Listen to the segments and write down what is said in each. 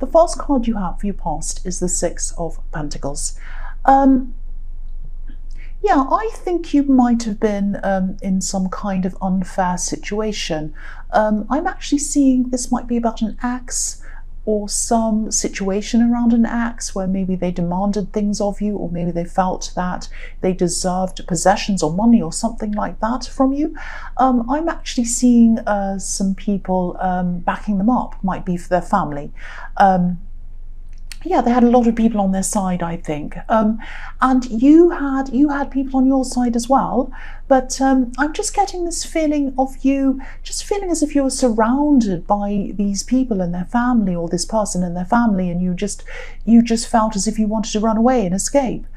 The first card you have for your past is the Six of Pentacles. Yeah, I think you might have been in some kind of unfair situation. I'm actually seeing this might be about an ex, or some situation around an ex where maybe they demanded things of you, or maybe they felt that they deserved possessions or money or something like that from you. I'm actually seeing some people backing them up, might be for their family. Yeah, they had a lot of people on their side, I think, and you had people on your side as well. But I'm just getting this feeling of you just feeling as if you were surrounded by these people and their family, or this person and their family, and you just felt as if you wanted to run away and escape.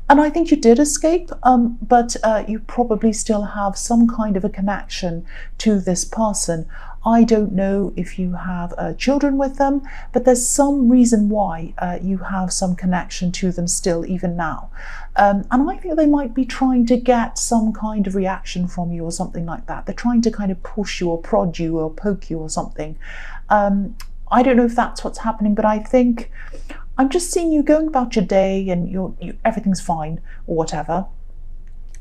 And I think you did escape, but you probably still have some kind of a connection to this person. I don't know if you have children with them, but there's some reason why you have some connection to them still, even now. And I think they might be trying to get some kind of reaction from you or something like that. They're trying to kind of push you or prod you or poke you or something. I don't know if that's what's happening, but I think I'm just seeing you going about your day and everything's fine or whatever,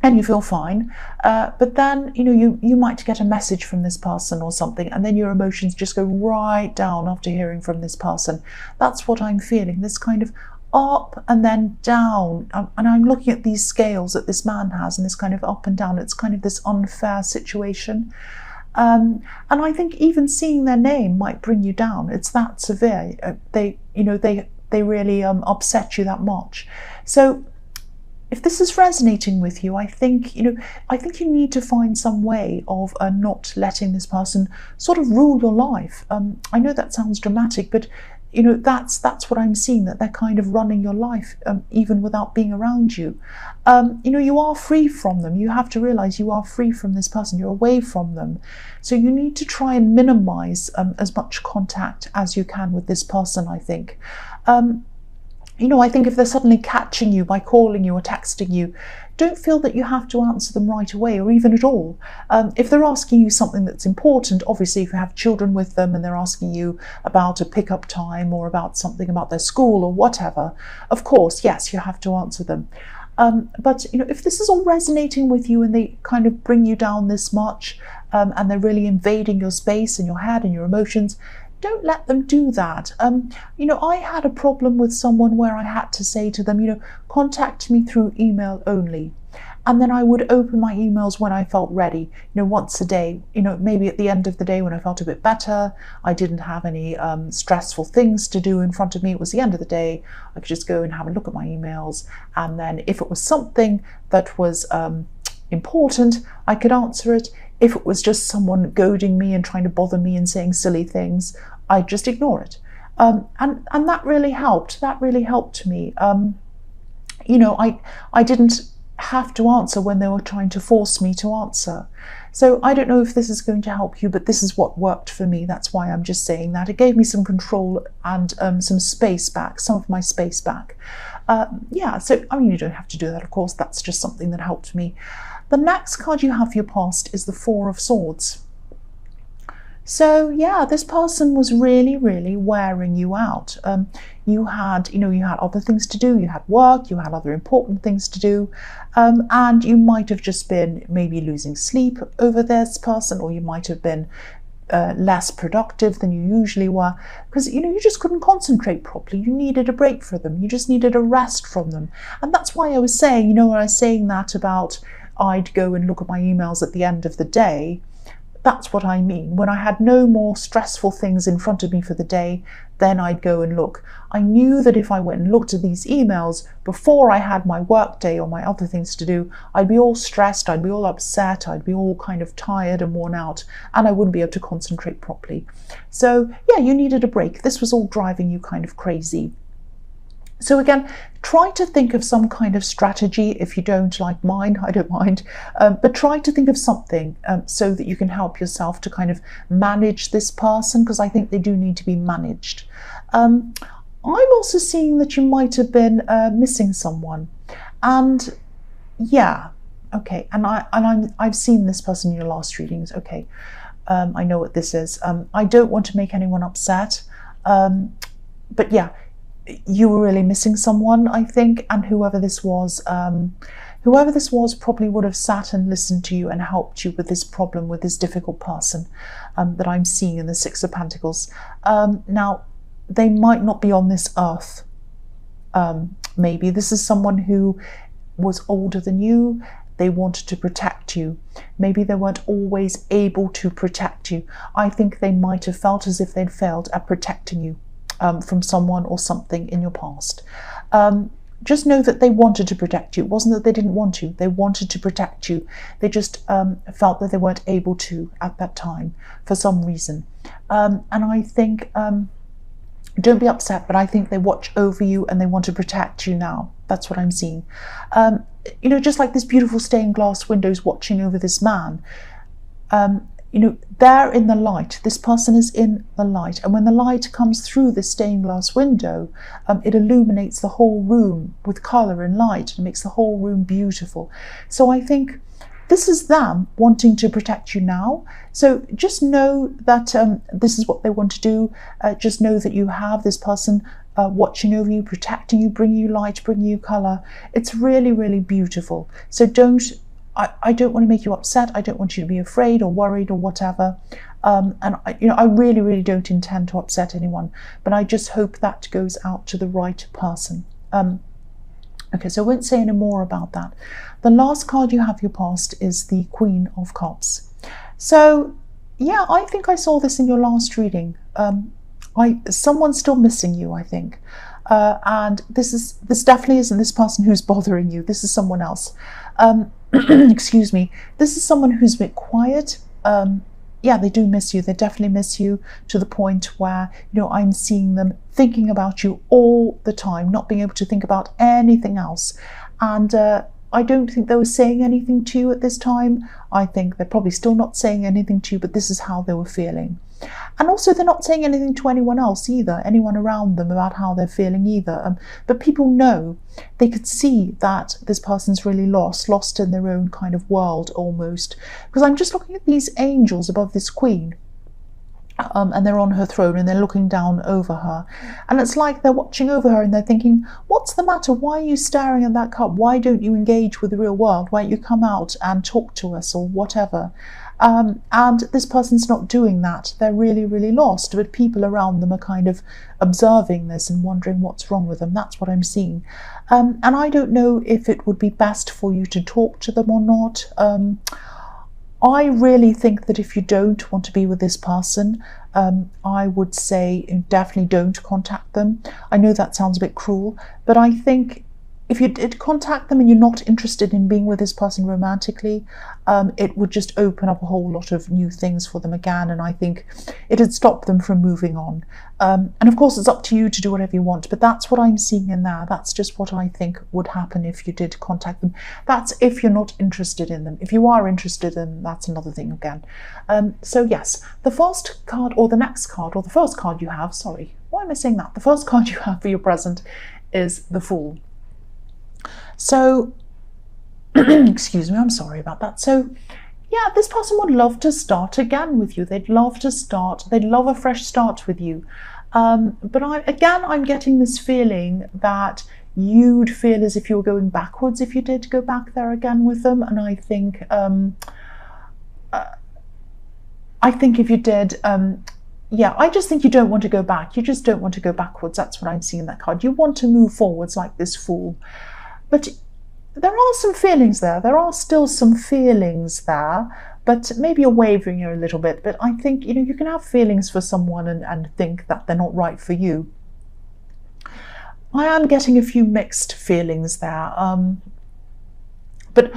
and you feel fine, but then you might get a message from this person or something, and then your emotions just go right down after hearing from this person. That's what I'm feeling, this kind of up and then down, and I'm looking at these scales that this man has, and this kind of up and down. It's kind of this unfair situation, and I think even seeing their name might bring you down. It's that severe. They really upset you that much. So if this is resonating with you, I think you need to find some way of not letting this person sort of rule your life. I know that sounds dramatic, but that's what I'm seeing, that they're kind of running your life, even without being around you. You are free from them. You have to realize you are free from this person. You're away from them. So you need to try and minimize as much contact as you can with this person, I think. I think if they're suddenly catching you by calling you or texting you, don't feel that you have to answer them right away or even at all. If they're asking you something that's important, obviously if you have children with them and they're asking you about a pickup time or about something about their school or whatever, of course, yes, you have to answer them. But if this is all resonating with you and they kind of bring you down this much, and they're really invading your space and your head and your emotions, don't let them do that. I had a problem with someone where I had to say to them, contact me through email only. And then I would open my emails when I felt ready, once a day, maybe at the end of the day when I felt a bit better, I didn't have any stressful things to do in front of me. It was the end of the day. I could just go and have a look at my emails. And then if it was something that was important, I could answer it. If it was just someone goading me and trying to bother me and saying silly things, I'd just ignore it. And that really helped. That really helped me. I didn't have to answer when they were trying to force me to answer. So I don't know if this is going to help you, but this is what worked for me. That's why I'm just saying that. It gave me some control and some space back, some of my space back. So you don't have to do that, of course. That's just something that helped me. The next card you have for your past is the Four of Swords. So yeah, this person was really, really wearing you out. You had other things to do. You had work. You had other important things to do, and you might have just been maybe losing sleep over this person, or you might have been less productive than you usually were, because you just couldn't concentrate properly. You needed a break from them. You just needed a rest from them, and that's why I was saying, when I was saying that about I'd go and look at my emails at the end of the day. That's what I mean. When I had no more stressful things in front of me for the day, then I'd go and look. I knew that if I went and looked at these emails before I had my work day or my other things to do, I'd be all stressed, I'd be all upset, I'd be all kind of tired and worn out, and I wouldn't be able to concentrate properly. So yeah, you needed a break. This was all driving you kind of crazy. So again, try to think of some kind of strategy. If you don't like mine, I don't mind, but try to think of something so that you can help yourself to kind of manage this person, because I think they do need to be managed. I'm also seeing that you might have been missing someone, and yeah, okay, and I've seen this person in your last readings. Okay, I know what this is. I don't want to make anyone upset. but yeah, you were really missing someone, I think, and whoever this was probably would have sat and listened to you and helped you with this problem, with this difficult person that I'm seeing in the Six of Pentacles. Now, they might not be on this earth. Maybe this is someone who was older than you. They wanted to protect you. Maybe they weren't always able to protect you. I think they might have felt as if they'd failed at protecting you from someone or something in your past. Just know that they wanted to protect you. It wasn't that they didn't want to. They wanted to protect you. They just felt that they weren't able to at that time for some reason. And I think, don't be upset, but I think they watch over you and they want to protect you now. That's what I'm seeing. You know, just like this beautiful stained glass windows watching over this man. You know, they're in the light. This person is in the light. And when the light comes through the stained glass window, it illuminates the whole room with colour and light and makes the whole room beautiful. So I think this is them wanting to protect you now. So just know that this is what they want to do. Just know that you have this person watching over you, protecting you, bringing you light, bringing you colour. It's really, really beautiful. So I don't want to make you upset. I don't want you to be afraid or worried or whatever. And I really, really don't intend to upset anyone. But I just hope that goes out to the right person. Okay, so I won't say any more about that. The last card you have your past is the Queen of Cups. So yeah, I think I saw this in your last reading. Someone's still missing you, I think. And this definitely isn't this person who's bothering you. This is someone else. Excuse me. This is someone who's a bit quiet. Yeah, they do miss you. They definitely miss you to the point where, I'm seeing them thinking about you all the time, not being able to think about anything else. And I don't think they were saying anything to you at this time. I think they're probably still not saying anything to you, but this is how they were feeling. And also they're not saying anything to anyone else either, anyone around them about how they're feeling either. But people know, they could see that this person's really lost in their own kind of world almost. Because I'm just looking at these angels above this queen. And they're on her throne and they're looking down over her. And it's like they're watching over her and they're thinking, what's the matter? Why are you staring at that cup? Why don't you engage with the real world? Why don't you come out and talk to us or whatever? And this person's not doing that. They're really, really lost. But people around them are kind of observing this and wondering what's wrong with them. That's what I'm seeing. And I don't know if it would be best for you to talk to them or not. I really think that if you don't want to be with this person, I would say definitely don't contact them. I know that sounds a bit cruel, but I think if you did contact them and you're not interested in being with this person romantically, it would just open up a whole lot of new things for them again, and I think it'd stop them from moving on. And of course it's up to you to do whatever you want, but that's what I'm seeing in there. That's just what I think would happen if you did contact them. That's if you're not interested in them. If you are interested in them, that's another thing again. So yes, the first card, or the next card, or the first card you have, sorry, why am I saying that? The first card you have for your present is the Fool. So, excuse me, I'm sorry about that. So, yeah, this person would love to start again with you. They'd love a fresh start with you. But I'm getting this feeling that you'd feel as if you were going backwards if you did go back there again with them. And I think if you did, yeah, I just think you don't want to go back. You just don't want to go backwards. That's what I'm seeing in that card. You want to move forwards like this Fool. But there are some feelings there. There are still some feelings there, but maybe you're wavering here a little bit. But I think, you can have feelings for someone and think that they're not right for you. I am getting a few mixed feelings there. But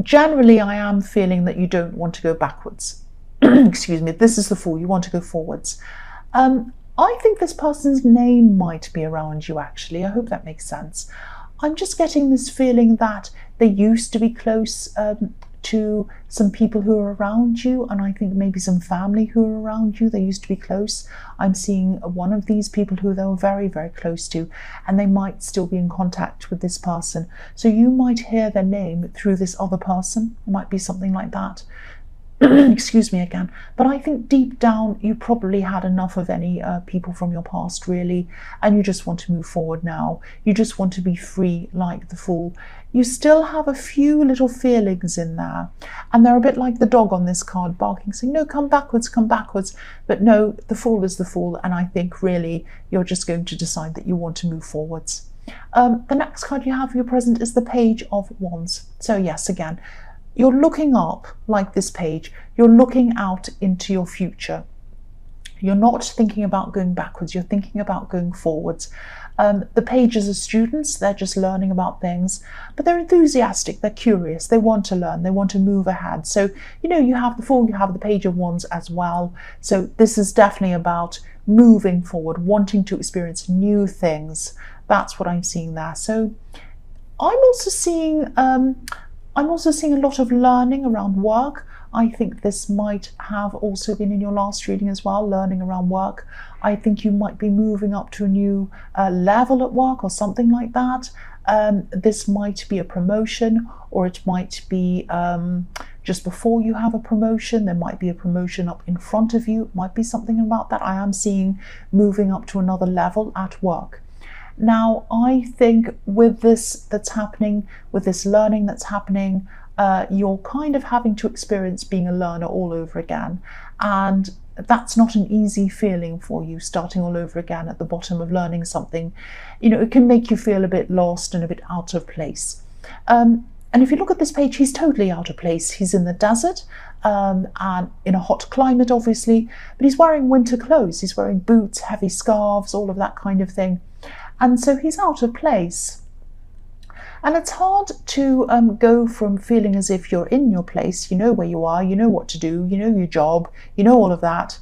generally, I am feeling that you don't want to go backwards. Excuse me, this is the Fool. You want to go forwards. I think this person's name might be around you, actually. I hope that makes sense. I'm just getting this feeling that they used to be close to some people who are around you, and I think maybe some family who are around you. They used to be close. I'm seeing one of these people who they were very, very close to, and they might still be in contact with this person. So you might hear their name through this other person. It might be something like that. excuse me again, but I think deep down you probably had enough of any people from your past, really, and you just want to move forward now. You just want to be free like the Fool. You still have a few little feelings in there, and they're a bit like the dog on this card, barking, saying, no, come backwards, come backwards. But no, the Fool is the Fool, and I think really you're just going to decide that you want to move forwards. The next card you have for your present is the Page of Wands. So yes, again, you're looking up like this page. You're looking out into your future. You're not thinking about going backwards. You're thinking about going forwards. The pages are students. They're just learning about things, but they're enthusiastic. They're curious. They want to learn. They want to move ahead. So, you know, you have the Fool, you have the Page of Wands as well. So this is definitely about moving forward, wanting to experience new things. That's what I'm seeing there. So I'm also seeing a lot of learning around work. I think this might have also been in your last reading as well, learning around work. I think you might be moving up to a new level at work or something like that. This might be a promotion, or it might be just before you have a promotion. There might be a promotion up in front of you. It might be something about that. I am seeing moving up to another level at work. Now, I think with this that's happening, with this learning that's happening, you're kind of having to experience being a learner all over again. And that's not an easy feeling for you, starting all over again at the bottom of learning something. You know, it can make you feel a bit lost and a bit out of place. And if you look at this page, he's totally out of place. He's in the desert and in a hot climate, obviously, but he's wearing winter clothes. He's wearing boots, heavy scarves, all of that kind of thing. And so he's out of place. And it's hard to go from feeling as if you're in your place, you know where you are, you know what to do, you know your job, you know all of that,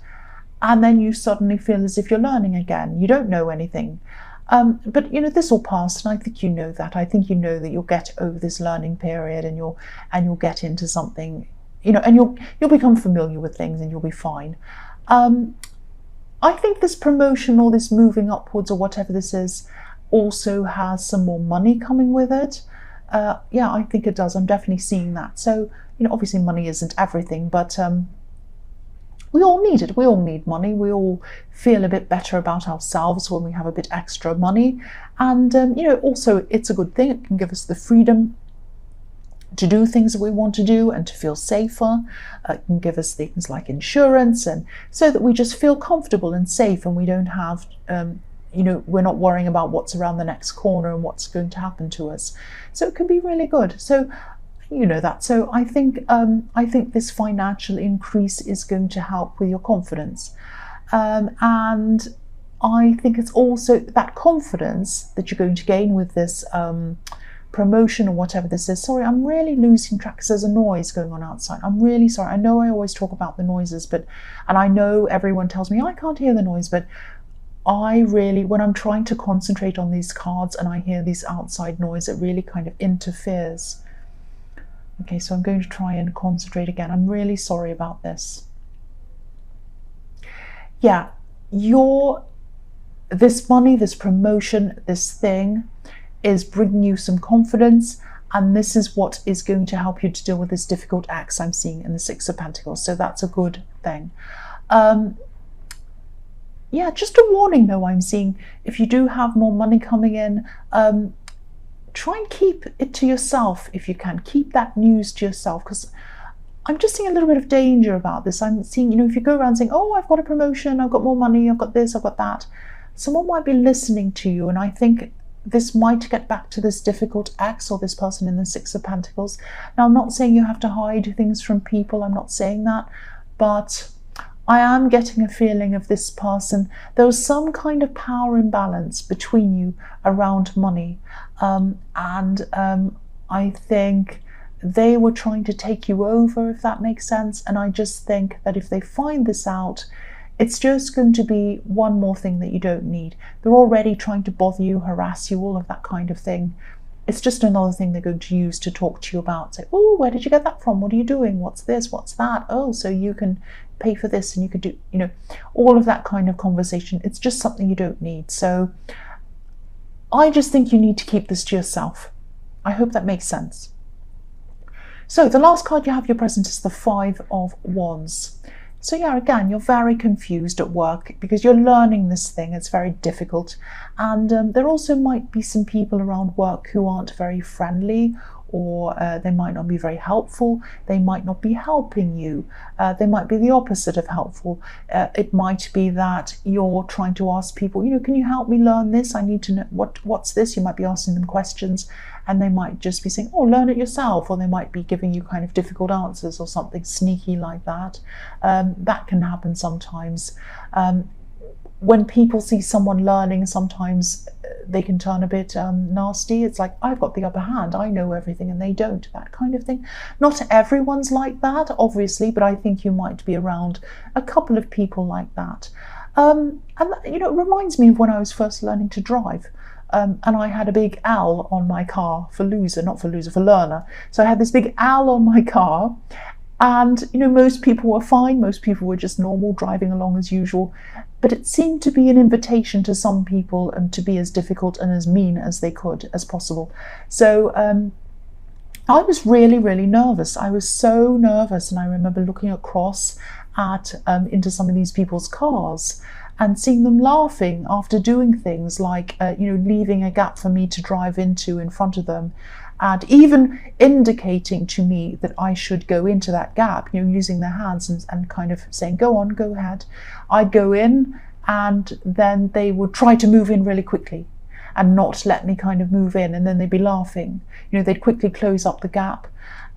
and then you suddenly feel as if you're learning again. You don't know anything. But you know, this will pass, and I think you know that. I think you know that you'll get over this learning period, and you'll get into something, you know, and you'll become familiar with things, and you'll be fine. I think this promotion or this moving upwards or whatever this is also has some more money coming with it. Yeah, I think it does. I'm definitely seeing that. So, you know, obviously money isn't everything, but we all need it. We all need money. We all feel a bit better about ourselves when we have a bit extra money. And, you know, also it's a good thing. It can give us the freedom to do things that we want to do and to feel safer. It can give us things like insurance, and so that we just feel comfortable and safe, and we don't have, you know, we're not worrying about what's around the next corner and what's going to happen to us. So it can be really good. So, you know that. So I think this financial increase is going to help with your confidence. And I think it's also that confidence that you're going to gain with this promotion or whatever this is. Sorry, I'm really losing track because there's a noise going on outside. I'm really sorry. I know I always talk about the noises, and I know everyone tells me I can't hear the noise, but I really, when I'm trying to concentrate on these cards and I hear this outside noise, it really kind of interferes. Okay, so I'm going to try and concentrate again. I'm really sorry about this. Yeah, this money, this promotion, this thing is bringing you some confidence, and this is what is going to help you to deal with this difficult ex I'm seeing in the Six of Pentacles. So that's a good thing. Yeah, just a warning though, I'm seeing if you do have more money coming in, try and keep it to yourself if you can. Keep that news to yourself, because I'm just seeing a little bit of danger about this. I'm seeing, you know, if you go around saying, oh, I've got a promotion, I've got more money, I've got this, I've got that, someone might be listening to you, and I think this might get back to this difficult ex or this person in the Six of Pentacles. Now, I'm not saying you have to hide things from people, I'm not saying that, but I am getting a feeling of this person. There was some kind of power imbalance between you around money, and I think they were trying to take you over, if that makes sense. And I just think that if they find this out, it's just going to be one more thing that you don't need. They're already trying to bother you, harass you, all of that kind of thing. It's just another thing they're going to use to talk to you about. Say, oh, where did you get that from? What are you doing? What's this? What's that? Oh, so you can pay for this and you could do, you know, all of that kind of conversation. It's just something you don't need. So I just think you need to keep this to yourself. I hope that makes sense. So the last card you have your present is the Five of Wands. So yeah, again, you're very confused at work because you're learning this thing. It's very difficult. And there also might be some people around work who aren't very friendly, or they might not be very helpful. They might not be helping you. They might be the opposite of helpful. It might be that you're trying to ask people, can you help me learn this? I need to know what's this? You might be asking them questions, and they might just be saying, oh, learn it yourself, or they might be giving you kind of difficult answers or something sneaky like that. That can happen sometimes. When people see someone learning, sometimes they can turn a bit nasty. It's like, I've got the upper hand, I know everything, and they don't, that kind of thing. Not everyone's like that, obviously, but I think you might be around a couple of people like that. And it reminds me of when I was first learning to drive. And I had a big L on my car for loser, not for loser, for learner. So I had this big L on my car, and most people were fine. Most people were just normal, driving along as usual. But it seemed to be an invitation to some people and to be as difficult and as mean as they could as possible. So I was really, really nervous. I was so nervous, and I remember looking across at into some of these people's cars and seeing them laughing after doing things like, leaving a gap for me to drive into in front of them, and even indicating to me that I should go into that gap, using their hands and kind of saying, go on, go ahead. I'd go in, and then they would try to move in really quickly and not let me kind of move in, and then they'd be laughing. They'd quickly close up the gap.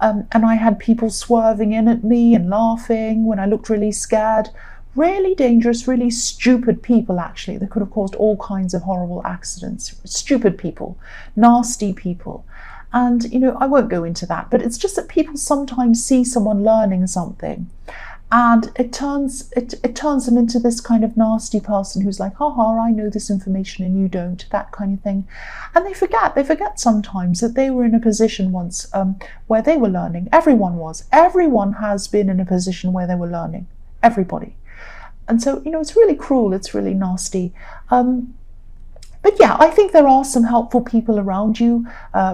And I had people swerving in at me and laughing when I looked really scared. Really dangerous, really stupid people, actually. They could have caused all kinds of horrible accidents. Stupid people, nasty people. And, I won't go into that, but it's just that people sometimes see someone learning something, and it turns them into this kind of nasty person who's like, haha, I know this information and you don't, that kind of thing. And they forget sometimes that they were in a position once where they were learning. Everyone has been in a position where they were learning. Everybody. And so, it's really cruel, it's really nasty. But yeah, I think there are some helpful people around you,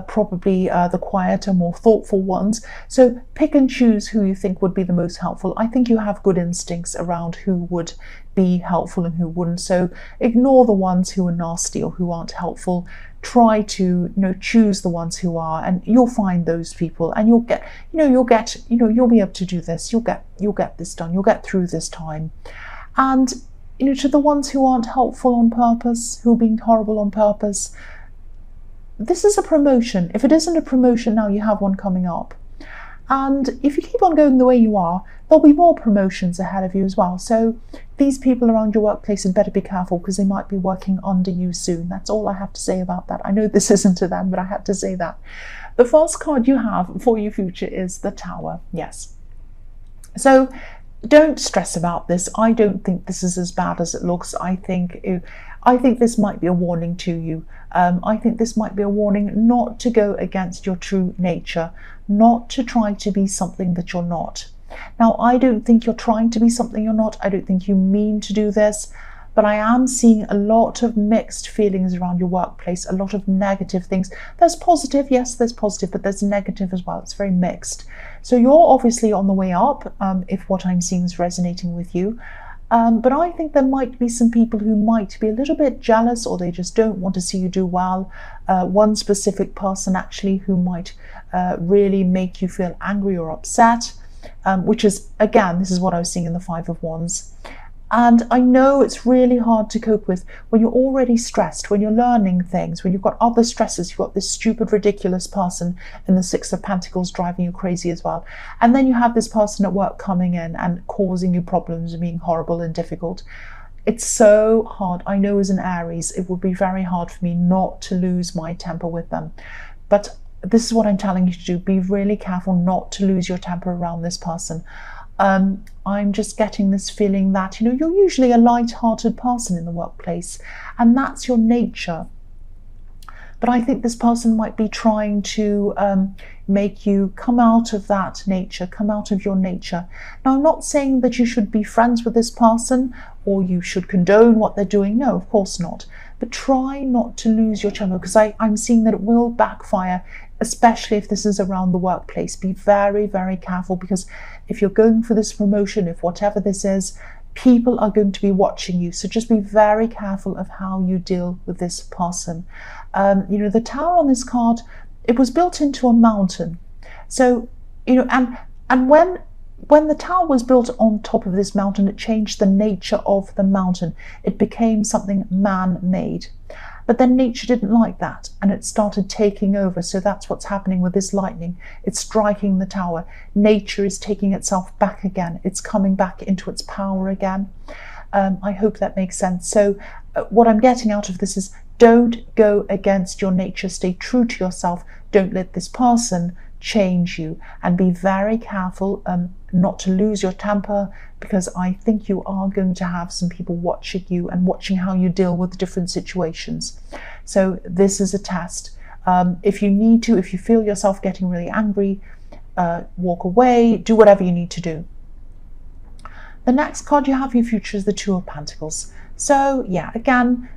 probably the quieter, more thoughtful ones. So pick and choose who you think would be the most helpful. I think you have good instincts around who would be helpful and who wouldn't. So ignore the ones who are nasty or who aren't helpful. Try to, choose the ones who are, and you'll find those people, and you'll be able to do this. You'll get this done. You'll get through this time. And to the ones who aren't helpful on purpose, who are being horrible on purpose, this is a promotion. If it isn't a promotion now, you have one coming up. And if you keep on going the way you are, there'll be more promotions ahead of you as well. So these people around your workplace had better be careful, because they might be working under you soon. That's all I have to say about that. I know this isn't to them, but I had to say that. The first card you have for your future is the Tower. Yes. So don't stress about this. I don't think this is as bad as it looks. I think this might be a warning to you. I think this might be a warning not to go against your true nature, not to try to be something that you're not. Now, I don't think you're trying to be something you're not. I don't think you mean to do this, but I am seeing a lot of mixed feelings around your workplace, a lot of negative things. There's positive, yes, there's positive, but there's negative as well. It's very mixed. So you're obviously on the way up, if what I'm seeing is resonating with you. But I think there might be some people who might be a little bit jealous, or they just don't want to see you do well. One specific person actually who might really make you feel angry or upset, which is, again, this is what I was seeing in the Five of Wands. And I know it's really hard to cope with when you're already stressed, when you're learning things, when you've got other stresses. You've got this stupid, ridiculous person in the Six of Pentacles driving you crazy as well. And then you have this person at work coming in and causing you problems and being horrible and difficult. It's so hard. I know as an Aries, it would be very hard for me not to lose my temper with them. But this is what I'm telling you to do. Be really careful not to lose your temper around this person. I'm just getting this feeling that, you're usually a light-hearted person in the workplace, and that's your nature. But I think this person might be trying to make you come out of that nature, come out of your nature. Now, I'm not saying that you should be friends with this person or you should condone what they're doing. No, of course not. But try not to lose your temper, because I'm seeing that it will backfire especially if this is around the workplace. Be very, very careful, because if you're going for this promotion, if whatever this is, people are going to be watching you. So just be very careful of how you deal with this person. The tower on this card, it was built into a mountain. So, and when the tower was built on top of this mountain, it changed the nature of the mountain. It became something man-made. But then nature didn't like that, and it started taking over. So that's what's happening with this lightning. It's striking the tower. Nature is taking itself back again. It's coming back into its power again. I hope that makes sense. So what I'm getting out of this is, don't go against your nature. Stay true to yourself. Don't let this person change you, and be very careful not to lose your temper, because I think you are going to have some people watching you and watching how you deal with different situations. So this is a test. If you need to, if you feel yourself getting really angry, walk away, do whatever you need to do. The next card you have for your future is the Two of Pentacles. So yeah, again,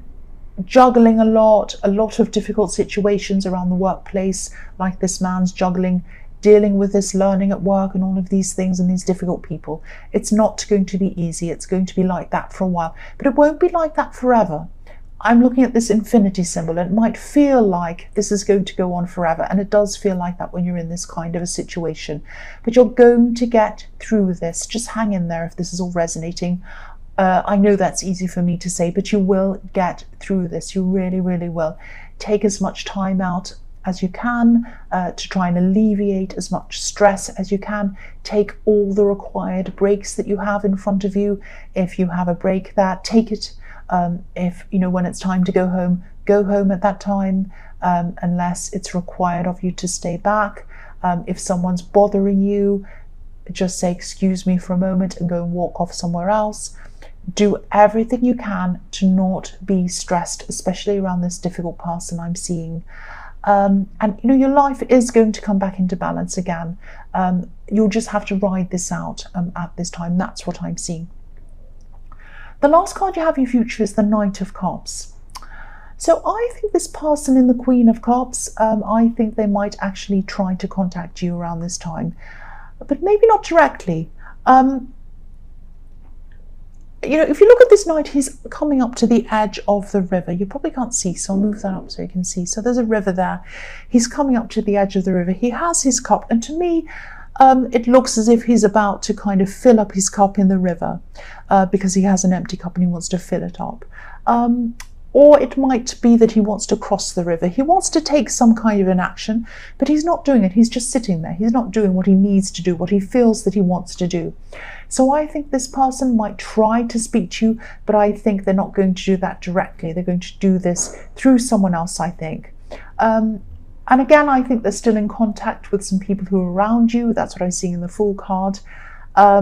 juggling a lot of difficult situations around the workplace, like this man's juggling, dealing with this learning at work and all of these things and these difficult people. It's not going to be easy. It's going to be like that for a while, but it won't be like that forever. I'm looking at this infinity symbol, and it might feel like this is going to go on forever, and it does feel like that when you're in this kind of a situation, but you're going to get through this. Just hang in there if this is all resonating. I know that's easy for me to say, but you will get through this. You really, really will. Take as much time out as you can to try and alleviate as much stress as you can. Take all the required breaks that you have in front of you. If you have a break there, take it. If, when it's time to go home at that time, unless it's required of you to stay back. If someone's bothering you, just say, excuse me for a moment, and go and walk off somewhere else. Do everything you can to not be stressed, especially around this difficult person I'm seeing. And your life is going to come back into balance again. You'll just have to ride this out at this time. That's what I'm seeing. The last card you have in your future is the Knight of Cups. So I think this person in the Queen of Cups, I think they might actually try to contact you around this time, but maybe not directly. If you look at this knight, he's coming up to the edge of the river. You probably can't see, so I'll move that up so you can see. So there's a river there. He's coming up to the edge of the river. He has his cup, and to me, it looks as if he's about to kind of fill up his cup in the river because he has an empty cup and he wants to fill it up. Or it might be that he wants to cross the river. He wants to take some kind of an action, but he's not doing it. He's just sitting there. He's not doing what he needs to do, what he feels that he wants to do. So I think this person might try to speak to you, but I think they're not going to do that directly. They're going to do this through someone else, I think. And again, I think they're still in contact with some people who are around you. That's what I'm seeing in the Fool card. I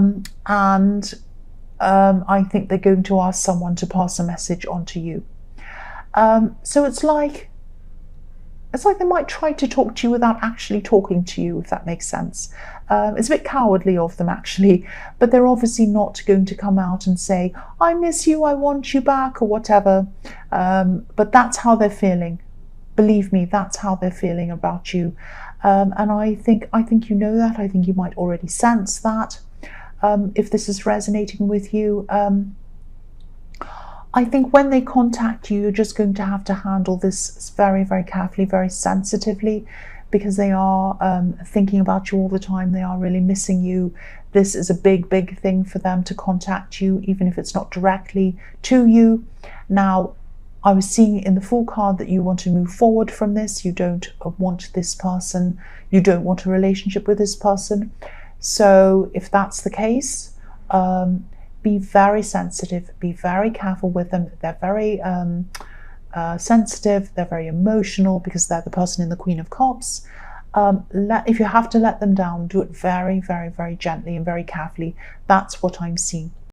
think they're going to ask someone to pass a message on to you. So it's like they might try to talk to you without actually talking to you, if that makes sense. It's a bit cowardly of them, actually, but they're obviously not going to come out and say, I miss you, I want you back, or whatever. But that's how they're feeling. Believe me, that's how they're feeling about you. And I think you know that. I think you might already sense that. If this is resonating with you, I think when they contact you, you're just going to have to handle this very, very carefully, very sensitively, because they are thinking about you all the time. They are really missing you. This is a big, big thing for them to contact you, even if it's not directly to you. Now, I was seeing in the Fool card that you want to move forward from this. You don't want this person. You don't want a relationship with this person. So if that's the case, be very sensitive, be very careful with them. They're very sensitive, they're very emotional, because they're the person in the Queen of Cups. If you have to let them down, do it very, very, very gently and very carefully. That's what I'm seeing.